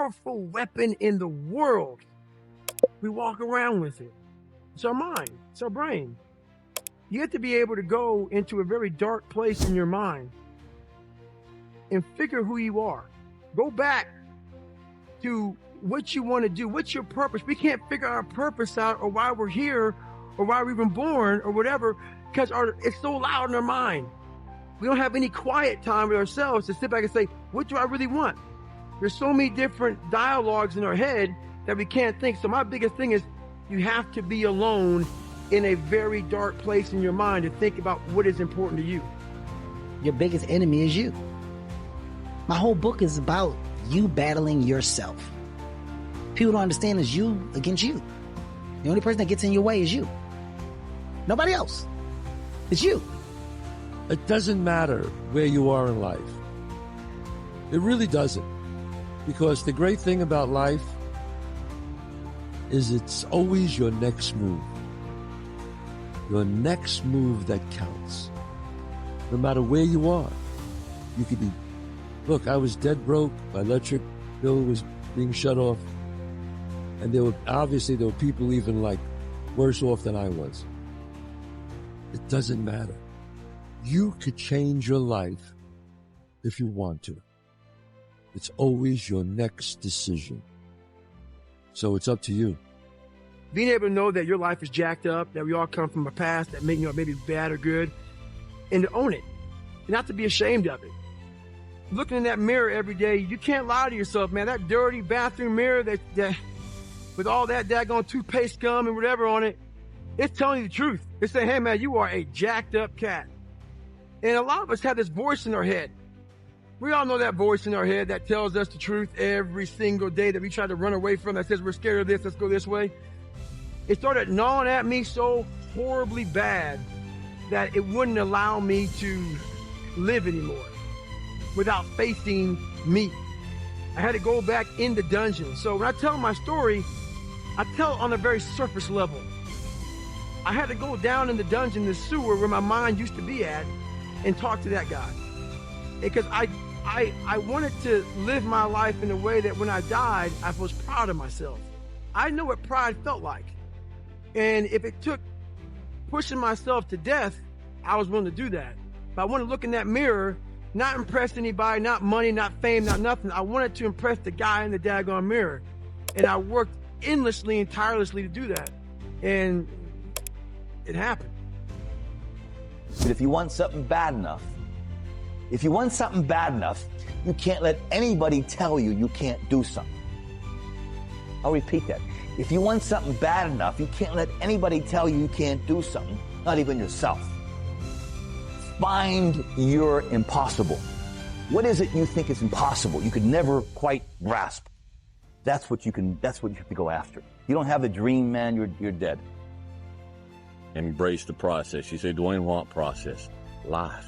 powerful weapon in the world. We walk around with it. It's our mind. It's our brain. You have to be able to go into a very dark place in your mind and figure who you are. Go back to what you want to do. What's your purpose? We can't figure our purpose out or why we're here or why we're even born or whatever because it's so loud in our mind. We don't have any quiet time with ourselves to sit back and say, what do I really want? There's so many different dialogues in our head that we can't think. So my biggest thing is you have to be alone in a very dark place in your mind to think about what is important to you. Your biggest enemy is you. My whole book is about you battling yourself. People don't understand it's you against you. The only person that gets in your way is you. Nobody else. It's you. It doesn't matter where you are in life. It really doesn't. Because the great thing about life is it's always your next move. Your next move that counts. No matter where you are. You could be, look, I was dead broke. My electric bill was being shut off. And there were people even like worse off than I was. It doesn't matter. You could change your life if you want to. It's always your next decision. So it's up to you. Being able to know that your life is jacked up, that we all come from a past that maybe bad or good, and to own it, and not to be ashamed of it. Looking in that mirror every day, you can't lie to yourself, man. That dirty bathroom mirror that with all that daggone toothpaste gum and whatever on it, it's telling you the truth. It's saying, hey man, you are a jacked up cat. And a lot of us have this voice in our head. We all know that voice in our head that tells us the truth every single day that we try to run away from, that says we're scared of this, let's go this way. It started gnawing at me so horribly bad that it wouldn't allow me to live anymore without facing me. I had to go back in the dungeon. So when I tell my story, I tell it on a very surface level. I had to go down in the dungeon, the sewer where my mind used to be at, and talk to that guy. Because I wanted to live my life in a way that when I died, I was proud of myself. I know what pride felt like. And if it took pushing myself to death, I was willing to do that. But I wanted to look in that mirror, not impress anybody, not money, not fame, not nothing. I wanted to impress the guy in the daggone mirror. And I worked endlessly and tirelessly to do that. And it happened. But if you want something bad enough, you can't let anybody tell you you can't do something. I'll repeat that. If you want something bad enough, you can't let anybody tell you you can't do something, not even yourself. Find your impossible. What is it you think is impossible? You could never quite grasp. That's what you have to go after. You don't have a dream, man, you're dead. Embrace the process. You say, Dwayne, what process? Life.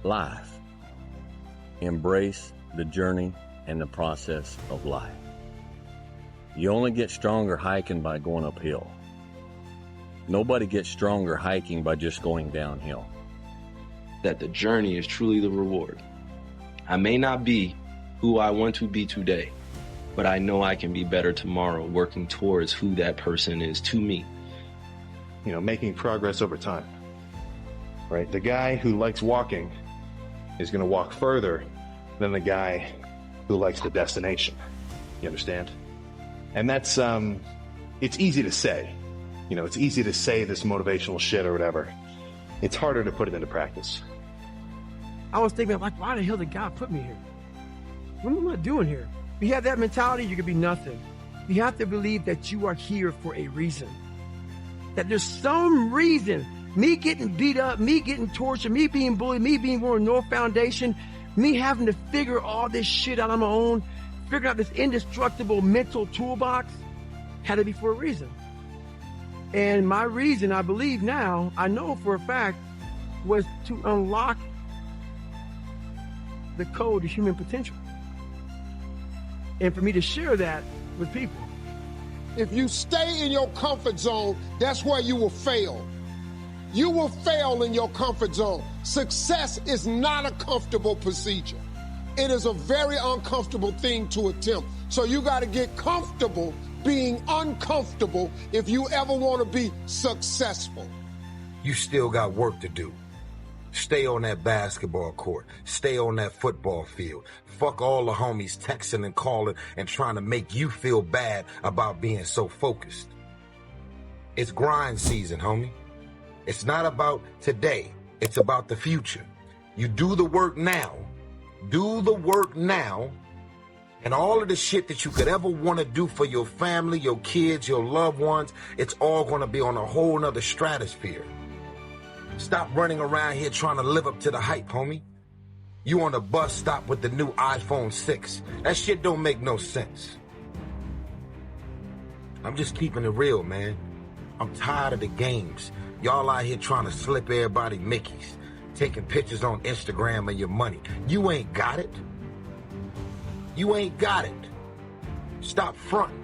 Life. Embrace the journey and the process of life. You only get stronger hiking by going uphill. Nobody gets stronger hiking by just going downhill. That the journey is truly the reward. I may not be who I want to be today, but I know I can be better tomorrow, working towards who that person is to me. You know, making progress over time, right? The guy who likes walking is going to walk further than the guy who likes the destination. You understand? And that's, it's easy to say. You know, it's easy to say this motivational shit or whatever. It's harder to put it into practice. I was thinking, like, why the hell did God put me here? What am I doing here? If you have that mentality, you could be nothing. You have to believe that you are here for a reason. That there's some reason, me getting beat up, me getting tortured, me being bullied, me being born with no foundation, me having to figure all this shit out on my own, figuring out this indestructible mental toolbox, had to be for a reason. And my reason, I believe now, I know for a fact, was to unlock the code to human potential. And for me to share that with people. If you stay in your comfort zone, that's where you will fail. You will fail in your comfort zone. Success is not a comfortable procedure. It is a very uncomfortable thing to attempt. So you got to get comfortable being uncomfortable if you ever want to be successful. You still got work to do. Stay on that basketball court. Stay on that football field. Fuck all the homies texting and calling and trying to make you feel bad about being so focused. It's grind season, homie. It's not about today. It's about the future. You do the work now. Do the work now. And all of the shit that you could ever want to do for your family, your kids, your loved ones, it's all going to be on a whole nother stratosphere. Stop running around here trying to live up to the hype, homie. You on a bus stop with the new iPhone 6. That shit don't make no sense. I'm just keeping it real, man. I'm tired of the games. Y'all out here trying to slip everybody Mickeys, taking pictures on Instagram of your money. You ain't got it. You ain't got it. Stop fronting.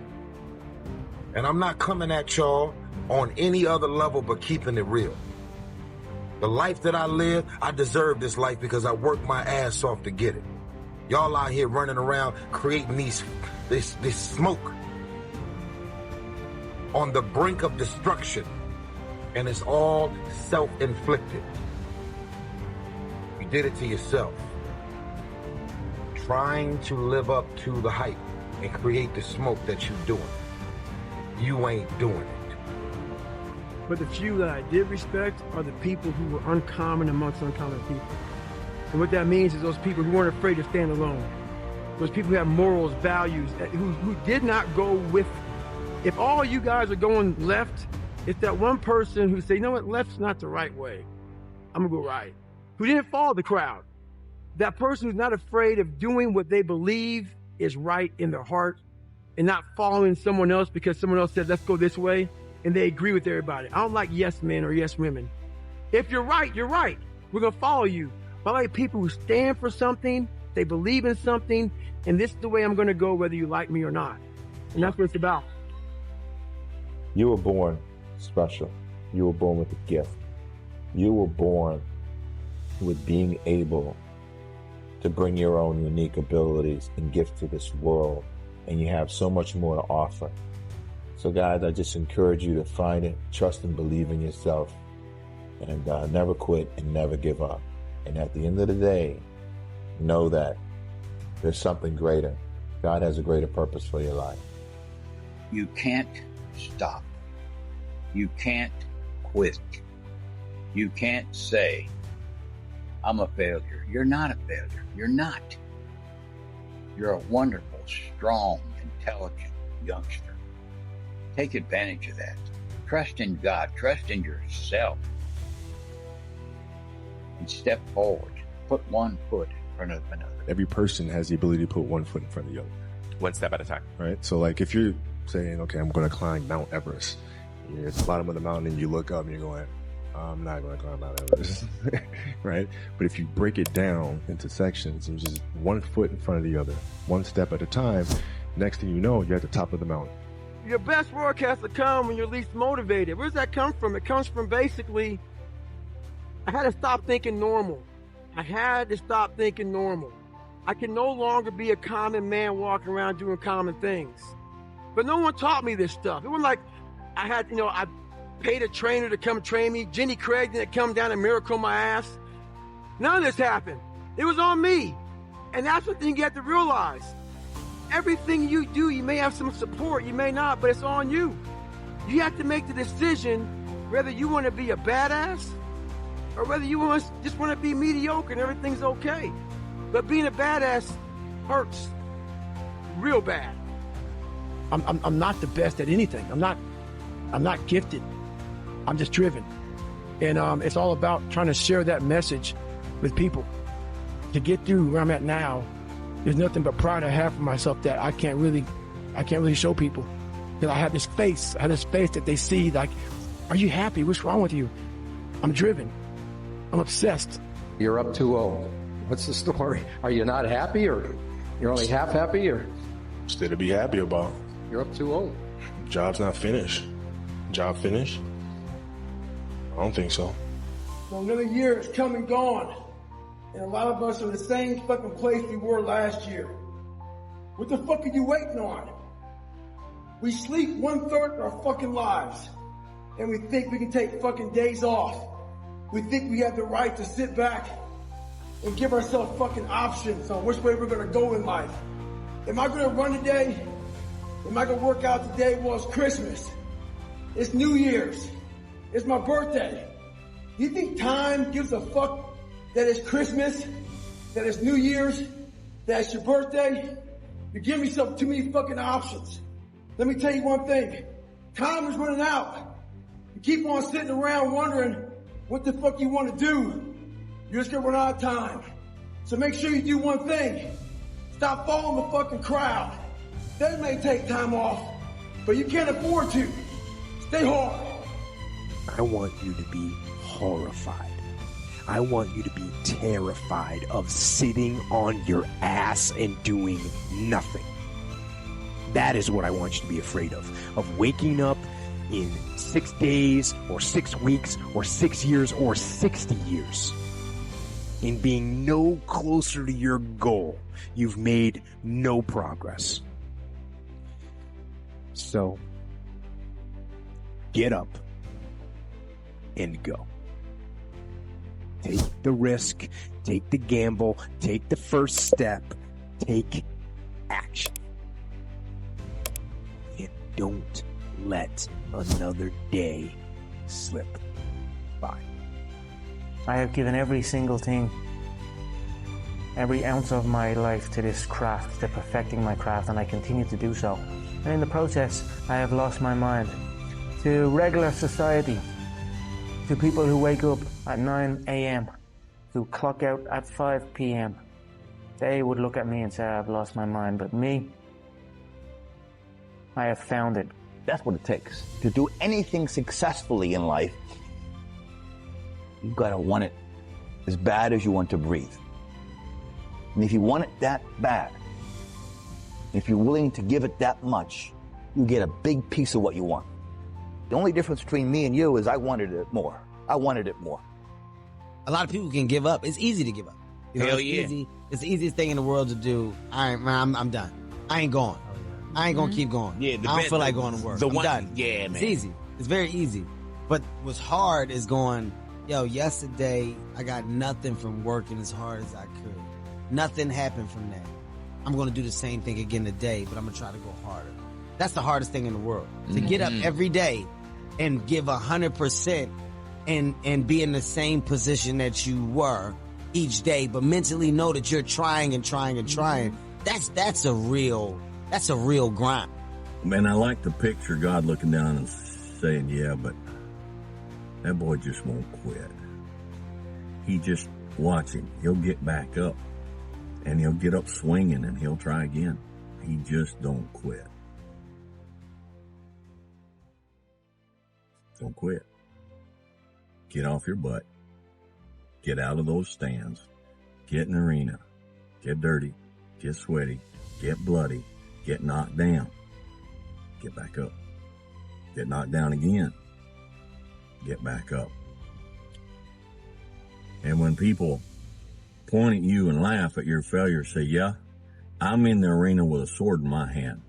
And I'm not coming at y'all on any other level but keeping it real. The life that I live, I deserve this life because I worked my ass off to get it. Y'all out here running around creating this smoke on the brink of destruction, and it's all self-inflicted. You did it to yourself. Trying to live up to the hype and create the smoke that you're doing. You ain't doing it. But the few that I did respect are the people who were uncommon amongst uncommon people. And what that means is those people who weren't afraid to stand alone. Those people who have morals, values, who did not go with. If all you guys are going left, it's that one person who say, you know what, left's not the right way. I'm gonna go right. Who didn't follow the crowd. That person who's not afraid of doing what they believe is right in their heart and not following someone else because someone else said, let's go this way. And they agree with everybody. I don't like yes men or yes women. If you're right, you're right. We're going to follow you. But I like people who stand for something, they believe in something, and this is the way I'm going to go whether you like me or not. And that's what it's about. You were born special. You were born with a gift. You were born with being able to bring your own unique abilities and gifts to this world. And you have so much more to offer. So guys, I just encourage you to find it, trust and believe in yourself, and never quit and never give up. And at the end of the day, know that there's something greater. God has a greater purpose for your life. You can't stop. You can't quit. You can't say, I'm a failure. You're not a failure. You're not. You're a wonderful, strong, intelligent youngster. Take advantage of that. Trust in God. Trust in yourself. And step forward. Put one foot in front of another. Every person has the ability to put one foot in front of the other. One step at a time. Right? So like if you're saying, okay, I'm going to climb Mount Everest. You're at the bottom of the mountain and you look up and you're going, I'm not going to climb Mount Everest. Right? But if you break it down into sections and just one foot in front of the other, one step at a time, next thing you know, you're at the top of the mountain. Your best work has to come when you're least motivated. Where does that come from? It comes from basically, I had to stop thinking normal. I had to stop thinking normal. I can no longer be a common man walking around doing common things. But no one taught me this stuff. It wasn't like I had, I paid a trainer to come train me. Jenny Craig didn't come down and miracle my ass. None of this happened. It was on me. And that's the thing you have to realize. Everything you do, you may have some support, you may not, but it's on you. You have to make the decision whether you want to be a badass or whether you just want to be mediocre and everything's okay. But being a badass hurts real bad. I'm not the best at anything. I'm not gifted. I'm just driven. And it's all about trying to share that message with people to get through where I'm at now. There's nothing but pride I have for myself that I can't really show people. Because I have this face that they see like, are you happy? What's wrong with you? I'm driven. I'm obsessed. You're up 2-0. What's the story? Are you not happy or you're only half happy or? Still to be happy about. You're up 2-0. Job's not finished. Job finished? I don't think so. Well, another year is come and gone. And a lot of us are in the same fucking place we were last year. What the fuck are you waiting on? We sleep 1/3 of our fucking lives. And we think we can take fucking days off. We think we have the right to sit back and give ourselves fucking options on which way we're gonna go in life. Am I gonna run today? Am I gonna work out today? Well, it's Christmas. It's New Year's. It's my birthday. You think time gives a fuck that it's Christmas, that it's New Year's, that it's your birthday? You give me too many fucking options. Let me tell you one thing. Time is running out. You keep on sitting around wondering what the fuck you want to do. You're just gonna run out of time. So make sure you do one thing. Stop following the fucking crowd. They may take time off, but you can't afford to. Stay hard. I want you to be horrified. I want you to be terrified of sitting on your ass and doing nothing. That is what I want you to be afraid of waking up in 6 days or 6 weeks or 6 years or 60 years and being no closer to your goal. You've made no progress. So, get up and go. Take the risk, take the gamble, take the first step, take action. And don't let another day slip by. I have given every single thing, every ounce of my life to this craft, to perfecting my craft, and I continue to do so. And in the process, I have lost my mind to regular society, to people who wake up at 9 a.m., who clock out at 5 p.m. They would look at me and say, I've lost my mind. But me, I have found it. That's what it takes. To do anything successfully in life, you've got to want it as bad as you want to breathe. And if you want it that bad, if you're willing to give it that much, you get a big piece of what you want. The only difference between me and you is I wanted it more. I wanted it more. A lot of people can give up. It's easy to give up. You know, Hell it's yeah. easy. It's the easiest thing in the world to do. All right, man, I'm done. I ain't going. I ain't gonna keep going. Yeah, I don't feel like going to work. I'm done. Yeah, man. It's easy. It's very easy. But what's hard is going, yo, yesterday I got nothing from working as hard as I could. Nothing happened from that. I'm gonna do the same thing again today, but I'm gonna try to go harder. That's the hardest thing in the world. To get up every day and give 100% and be in the same position that you were each day, but mentally know that you're trying and trying and trying. That's a real grind. Man, I like to picture God looking down and saying, yeah, but that boy just won't quit. He just, watch him. He'll get back up and he'll get up swinging and he'll try again. He just don't quit. Don't quit. Get off your butt. Get out of those stands. Get in the arena. Get dirty. Get sweaty. Get bloody. Get knocked down. Get back up. Get knocked down again. Get back up. And when people point at you and laugh at your failure, say, yeah, I'm in the arena with a sword in my hand.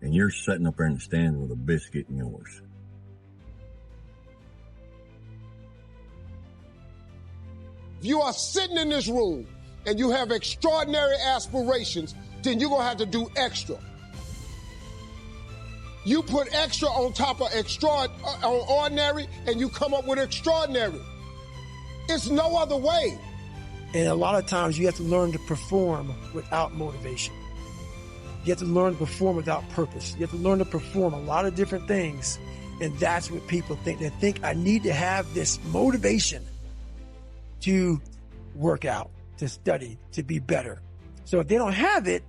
And you're sitting up there in the stand with a biscuit in yours. If you are sitting in this room and you have extraordinary aspirations, then you're going to have to do extra. You put extra on top of ordinary and you come up with extraordinary. It's no other way. And a lot of times you have to learn to perform without motivation. You have to learn to perform without purpose. You have to learn to perform a lot of different things. And that's what people think. They think I need to have this motivation to work out, to study, to be better. So if they don't have it,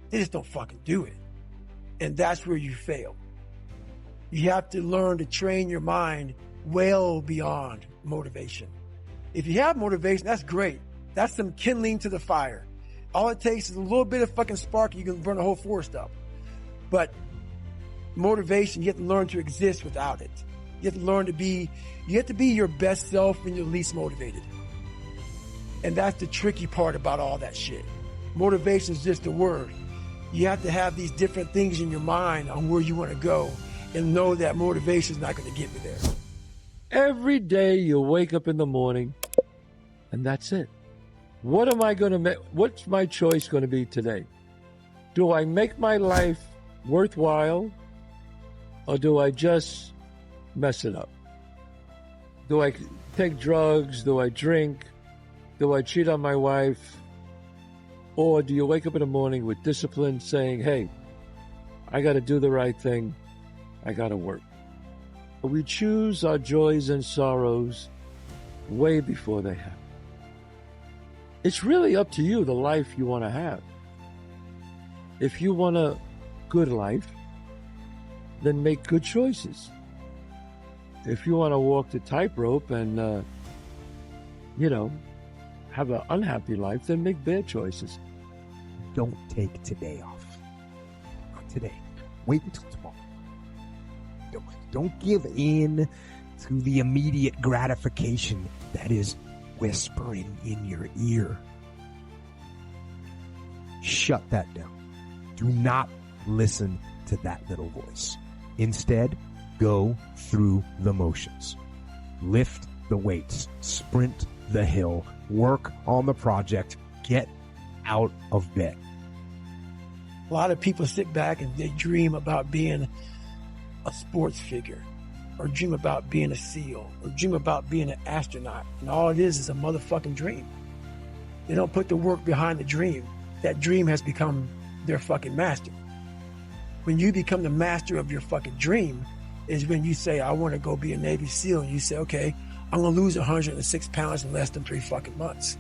they just don't fucking do it. And that's where you fail. You have to learn to train your mind well beyond motivation. If you have motivation, that's great. That's some kindling to the fire. All it takes is a little bit of fucking spark, you can burn the whole forest up. But motivation, you have to learn to exist without it. You have to learn to be, you have to be your best self when you're least motivated. And that's the tricky part about all that shit. Motivation is just a word. You have to have these different things in your mind on where you want to go and know that motivation is not going to get me there. Every day you wake up in the morning and that's it. What am I going to make? What's my choice going to be today? Do I make my life worthwhile or do I just mess it up? Do I take drugs? Do I drink? Do I cheat on my wife? Or do you wake up in the morning with discipline saying, hey, I got to do the right thing. I got to work. But we choose our joys and sorrows way before they happen. It's really up to you, the life you want to have. If you want a good life, then make good choices. If you want to walk the tightrope and, have an unhappy life, then make bad choices. Don't take today off. Not today. Wait until tomorrow. Don't give in to the immediate gratification that is whispering in your ear. Shut that down. Do not listen to that little voice. Instead, go through the motions. Lift the weights. Sprint the hill. Work on the project. Get out of bed. A lot of people sit back and they dream about being a sports figure, or dream about being a SEAL, or dream about being an astronaut. And all it is a motherfucking dream. They don't put the work behind the dream. That dream has become their fucking master. When you become the master of your fucking dream is when you say, I want to go be a Navy SEAL. And you say, okay, I'm going to lose 106 pounds in less than 3 fucking months.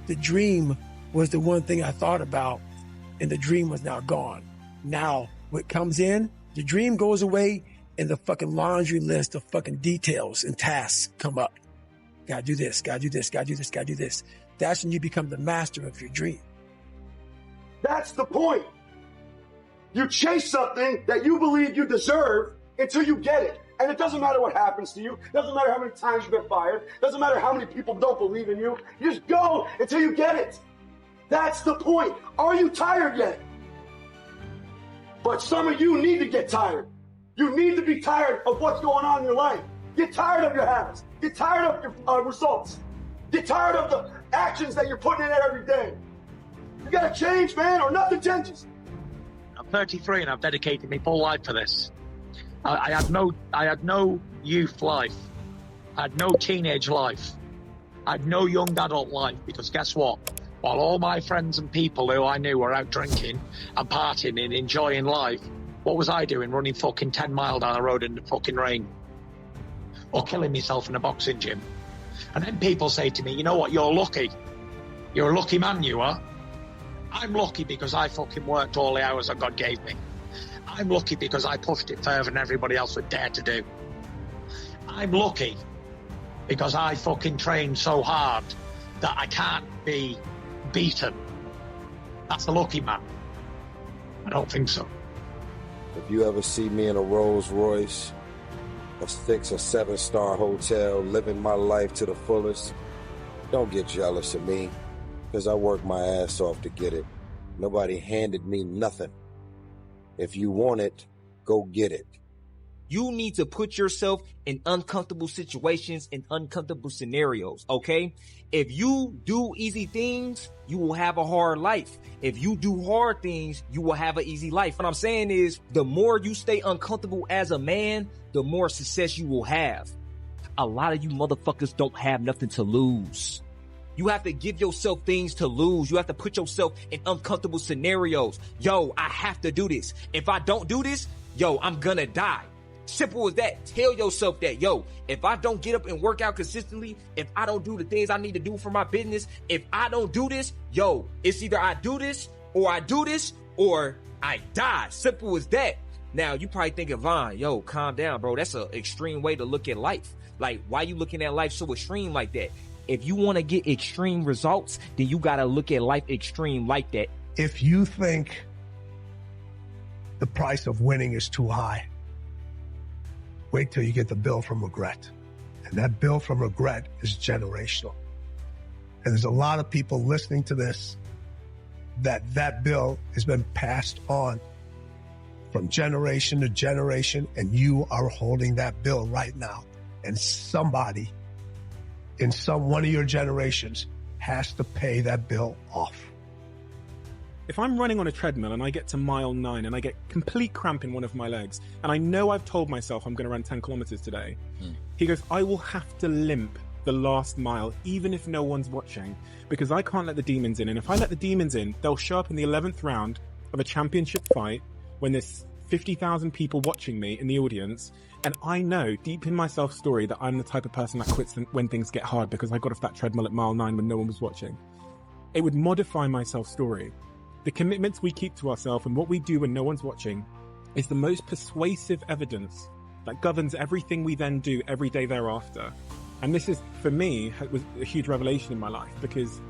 The dream was the one thing I thought about, and the dream was now gone. Now, what comes in, the dream goes away, and the fucking laundry list of fucking details and tasks come up. Gotta do this, gotta do this, gotta do this, gotta do this. That's when you become the master of your dream. That's the point. You chase something that you believe you deserve until you get it. And it doesn't matter what happens to you. It doesn't matter how many times you've been fired. It doesn't matter how many people don't believe in you. You just go until you get it. That's the point. Are you tired yet? But some of you need to get tired. You need to be tired of what's going on in your life. Get tired of your habits. Get tired of your results. Get tired of the actions that you're putting in every day. You gotta change, man, or nothing changes. I'm 33 and I've dedicated my full life to this. I had no youth life. I had no teenage life. I had no young adult life, because guess what? While all my friends and people who I knew were out drinking and partying and enjoying life, what was I doing? Running fucking 10 miles down the road in the fucking rain. Or killing myself in a boxing gym. And then people say to me, you know what, you're lucky. You're a lucky man, you are. I'm lucky because I fucking worked all the hours that God gave me. I'm lucky because I pushed it further than everybody else would dare to do. I'm lucky because I fucking trained so hard that I can't be beaten. That's a lucky man. I don't think so. If you ever see me in a Rolls Royce, a 6 or 7-star hotel, living my life to the fullest, don't get jealous of me, because I worked my ass off to get it. Nobody handed me nothing. If you want it, go get it. You need to put yourself in uncomfortable situations and uncomfortable scenarios, okay? If you do easy things, you will have a hard life. If you do hard things, you will have an easy life. What I'm saying is, the more you stay uncomfortable as a man, the more success you will have. A lot of you motherfuckers don't have nothing to lose. You have to give yourself things to lose. You have to put yourself in uncomfortable scenarios. Yo, I have to do this. If I don't do this, yo, I'm gonna die. Simple as that. Tell yourself that, yo, if I don't get up and work out consistently, if I don't do the things I need to do for my business, if I don't do this, yo, it's either I do this or I die. Simple as that. Now, you probably thinking, Vaughn, yo, calm down, bro. That's an extreme way to look at life. Like, why you looking at life so extreme like that? If you want to get extreme results, then you got to look at life extreme like that. If you think the price of winning is too high, wait till you get the bill from regret. And that bill from regret is generational. And there's a lot of people listening to this that bill has been passed on from generation to generation, and you are holding that bill right now. And somebody in one of your generations has to pay that bill off. If I'm running on a treadmill and I get to mile 9 and I get complete cramp in one of my legs, and I know I've told myself I'm going to run 10 kilometers today, he goes, I will have to limp the last mile, even if no one's watching, because I can't let the demons in. And if I let the demons in, they'll show up in the 11th round of a championship fight when there's 50,000 people watching me in the audience. And I know deep in my self-story that I'm the type of person that quits when things get hard because I got off that treadmill at mile 9 when no one was watching. It would modify my self-story. The commitments we keep to ourselves and what we do when no one's watching is the most persuasive evidence that governs everything we then do every day thereafter. And this is, for me, was a huge revelation in my life because,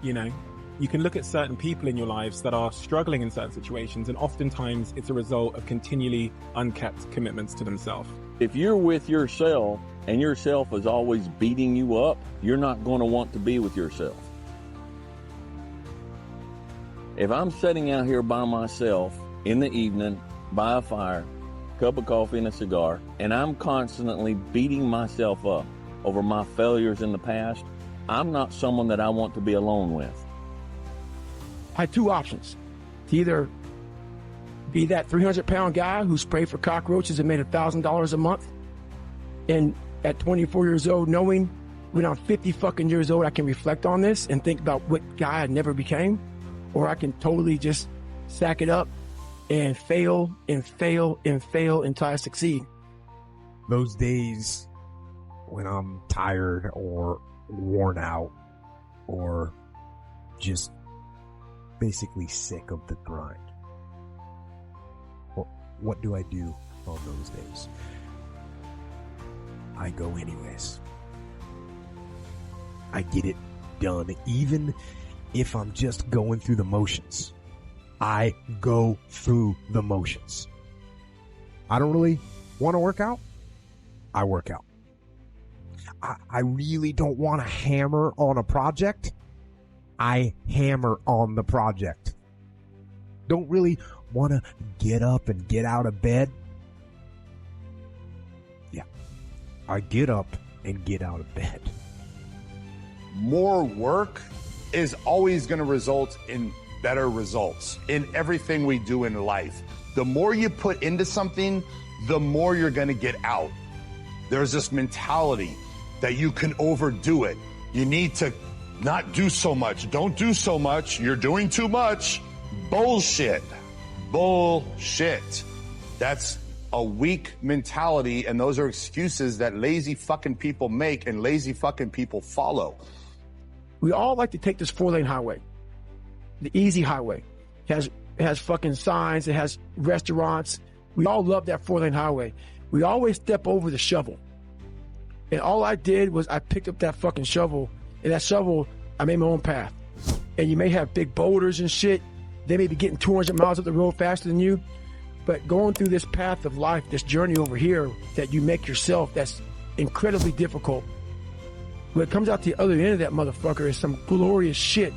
you know, you can look at certain people in your lives that are struggling in certain situations, and oftentimes it's a result of continually unkept commitments to themselves. If you're with yourself and yourself is always beating you up, you're not going to want to be with yourself. If I'm sitting out here by myself in the evening, by a fire, cup of coffee and a cigar, and I'm constantly beating myself up over my failures in the past, I'm not someone that I want to be alone with. I had two options. To either be that 300-pound guy who sprayed for cockroaches and made $1,000 a month, and at 24 years old, knowing when I'm 50 fucking years old, I can reflect on this and think about what guy I never became, or I can totally just sack it up and fail and fail and fail until I succeed. Those days when I'm tired or worn out or just basically sick of the grind, what do I do on those days? I go anyways. I get it done, even if I'm just going through the motions. I go through the motions. I don't really want to work out. I work out. I really don't want to hammer on a project. I hammer on the project. Don't really want to get up and get out of bed. Yeah, I get up and get out of bed. More work is always going to result in better results in everything we do in life. The more you put into something, the more you're going to get out. There's this mentality that you can overdo it. You need to not do so much. Don't do so much. You're doing too much. Bullshit. Bullshit. That's a weak mentality, and those are excuses that lazy fucking people make and lazy fucking people follow. We all like to take this 4-lane highway, the easy highway. It has fucking signs. It has restaurants. We all love that 4-lane highway. We always step over the shovel. And all I did was I picked up that fucking shovel, and that shovel, I made my own path. And you may have big boulders and shit. They may be getting 200 miles up the road faster than you. But going through this path of life, this journey over here that you make yourself, that's incredibly difficult. What comes out the other end of that motherfucker is some glorious shit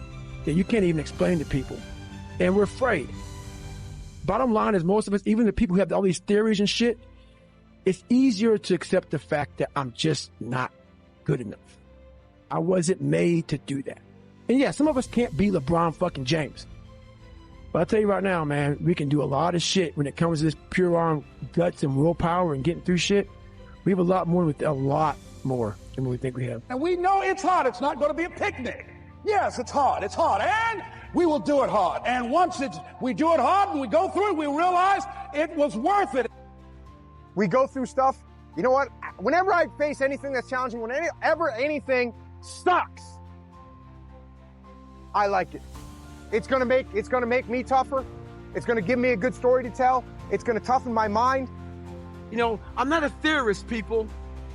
that you can't even explain to people. And we're afraid. Bottom line is, most of us, even the people who have all these theories and shit, it's easier to accept the fact that I'm just not good enough. I wasn't made to do that. And yeah, some of us can't be LeBron fucking James. But I'll tell you right now, man, we can do a lot of shit when it comes to this pure on guts and willpower and getting through shit. We have a lot more than we think we have. And we know it's hard. It's not going to be a picnic. Yes, it's hard. It's hard. And we will do it hard. And once we do it hard and we go through it, we realize it was worth it. We go through stuff. You know what? Whenever I face anything that's challenging, whenever anything sucks, I like it. It's gonna make me tougher. It's gonna give me a good story to tell. It's gonna toughen my mind. You know, I'm not a theorist, people.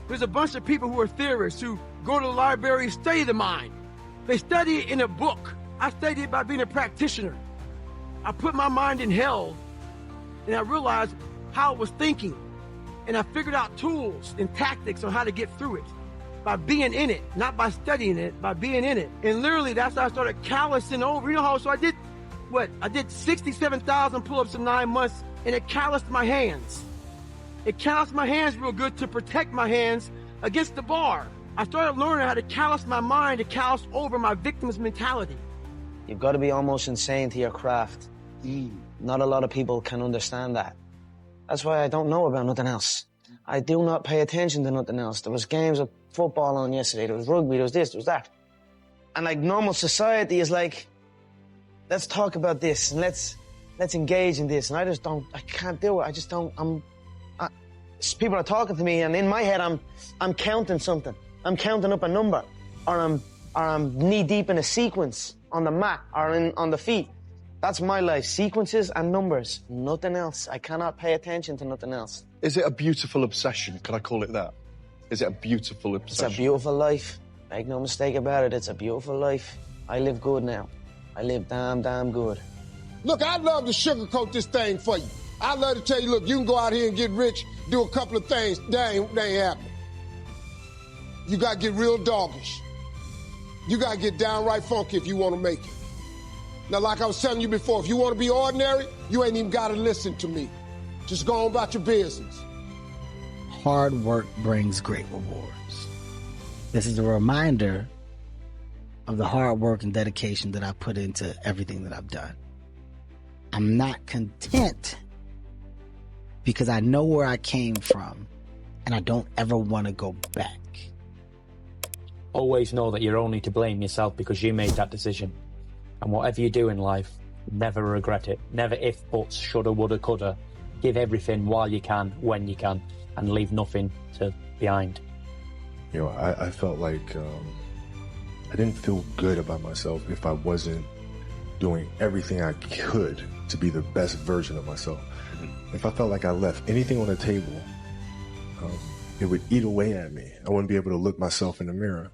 There's a bunch of people who are theorists who go to the library and study the mind. They study it in a book. I studied it by being a practitioner. I put my mind in hell, and I realized how it was thinking. And I figured out tools and tactics on how to get through it. by being in it, not by studying it, by being in it. And literally, that's how I started callousing over. You know how, so I did 67,000 pull-ups in 9 months, and it calloused my hands. It calloused my hands real good to protect my hands against the bar. I started learning how to callous my mind, to callous over my victim's mentality. You've got to be almost insane to your craft. Not a lot of people can understand that. That's why I don't know about nothing else. I do not pay attention to nothing else. There was games of football on yesterday, there was rugby, there was this, there was that. And like normal society is like, let's talk about this and let's engage in this. And I can't do it. I just don't, people are talking to me and in my head I'm counting something. I'm counting up a number, or I'm knee deep in a sequence on the mat or on the feet. That's my life, sequences and numbers, nothing else. I cannot pay attention to nothing else. Is it a beautiful obsession? Can I call it that? Is it a beautiful obsession? It's a beautiful life. Make no mistake about it. It's a beautiful life. I live good now. I live damn good. Look, I'd love to sugarcoat this thing for you. I'd love to tell you, look, you can go out here and get rich, do a couple of things. They ain't happening. You got to get real doggish. You got to get downright funky if you want to make it. Now, like I was telling you before, if you want to be ordinary, you ain't even got to listen to me. Just go on about your business. Hard work brings great rewards. This is a reminder of the hard work and dedication that I put into everything that I've done. I'm not content because I know where I came from and I don't ever want to go back. Always know that you're only to blame yourself because you made that decision. And whatever you do in life, never regret it. Never if, buts, shoulda, woulda, coulda. Give everything while you can, when you can, and leave nothing behind. You know, I felt like I didn't feel good about myself if I wasn't doing everything I could to be the best version of myself. If I felt like I left anything on the table, it would eat away at me. I wouldn't be able to look myself in the mirror.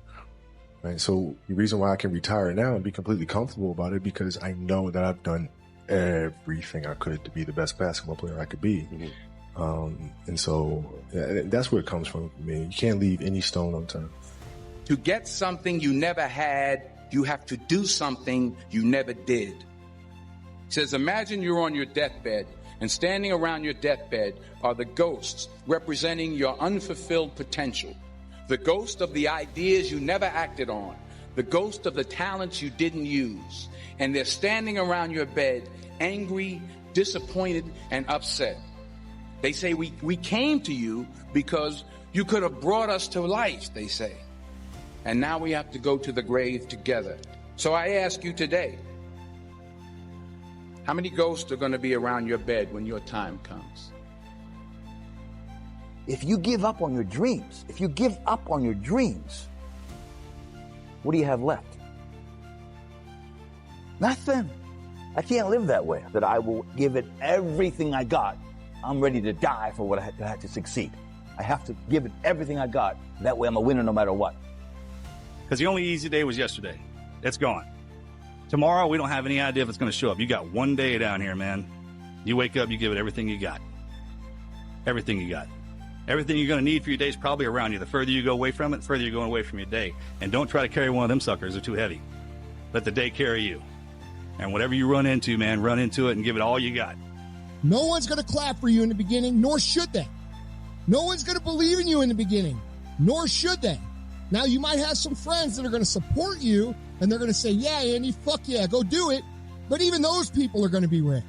Right? So the reason why I can retire now and be completely comfortable about it, because I know that I've done everything I could to be the best basketball player I could be. And so that's where it comes from for me. You can't leave any stone unturned. To get something you never had, you have to do something you never did. It says, imagine you're on your deathbed, and standing around your deathbed are the ghosts representing your unfulfilled potential. The ghost of the ideas you never acted on. The ghost of the talents you didn't use. And they're standing around your bed, angry, disappointed, and upset. They say, we came to you because you could have brought us to life, they say. And now we have to go to the grave together. So I ask you today, how many ghosts are going to be around your bed when your time comes? If you give up on your dreams, what do you have left? Nothing. I can't live that way, that I will give it everything I got. I'm ready to die for what I had to succeed. I have to give it everything I got. That way I'm a winner no matter what. Because the only easy day was yesterday. It's gone. Tomorrow, we don't have any idea if it's going to show up. You got one day down here, man. You wake up, you give it everything you got. Everything you got. Everything you're going to need for your day is probably around you. The further you go away from it, the further you're going away from your day. And don't try to carry one of them suckers. They're too heavy. Let the day carry you. And whatever you run into, man, run into it and give it all you got. No one's going to clap for you in the beginning, nor should they. No one's going to believe in you in the beginning, nor should they. Now, you might have some friends that are going to support you, and they're going to say, yeah, Andy, fuck yeah, go do it. But even those people are going to be rare.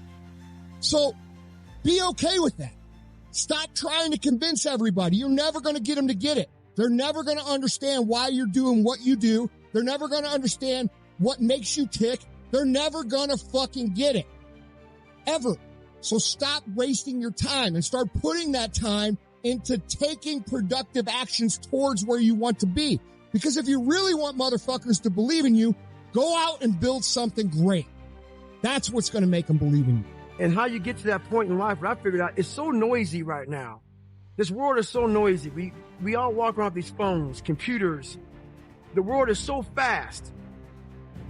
So be okay with that. Stop trying to convince everybody. You're never going to get them to get it. They're never going to understand why you're doing what you do. They're never going to understand what makes you tick. They're never going to fucking get it. Ever. So stop wasting your time and start putting that time into taking productive actions towards where you want to be. Because if you really want motherfuckers to believe in you, go out and build something great. That's what's going to make them believe in you. And how you get to that point in life, what I figured out, it's so noisy right now. This world is so noisy. We all walk around with these phones, computers. The world is so fast.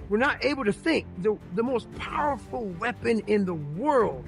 We're not able to think. The most powerful weapon in the world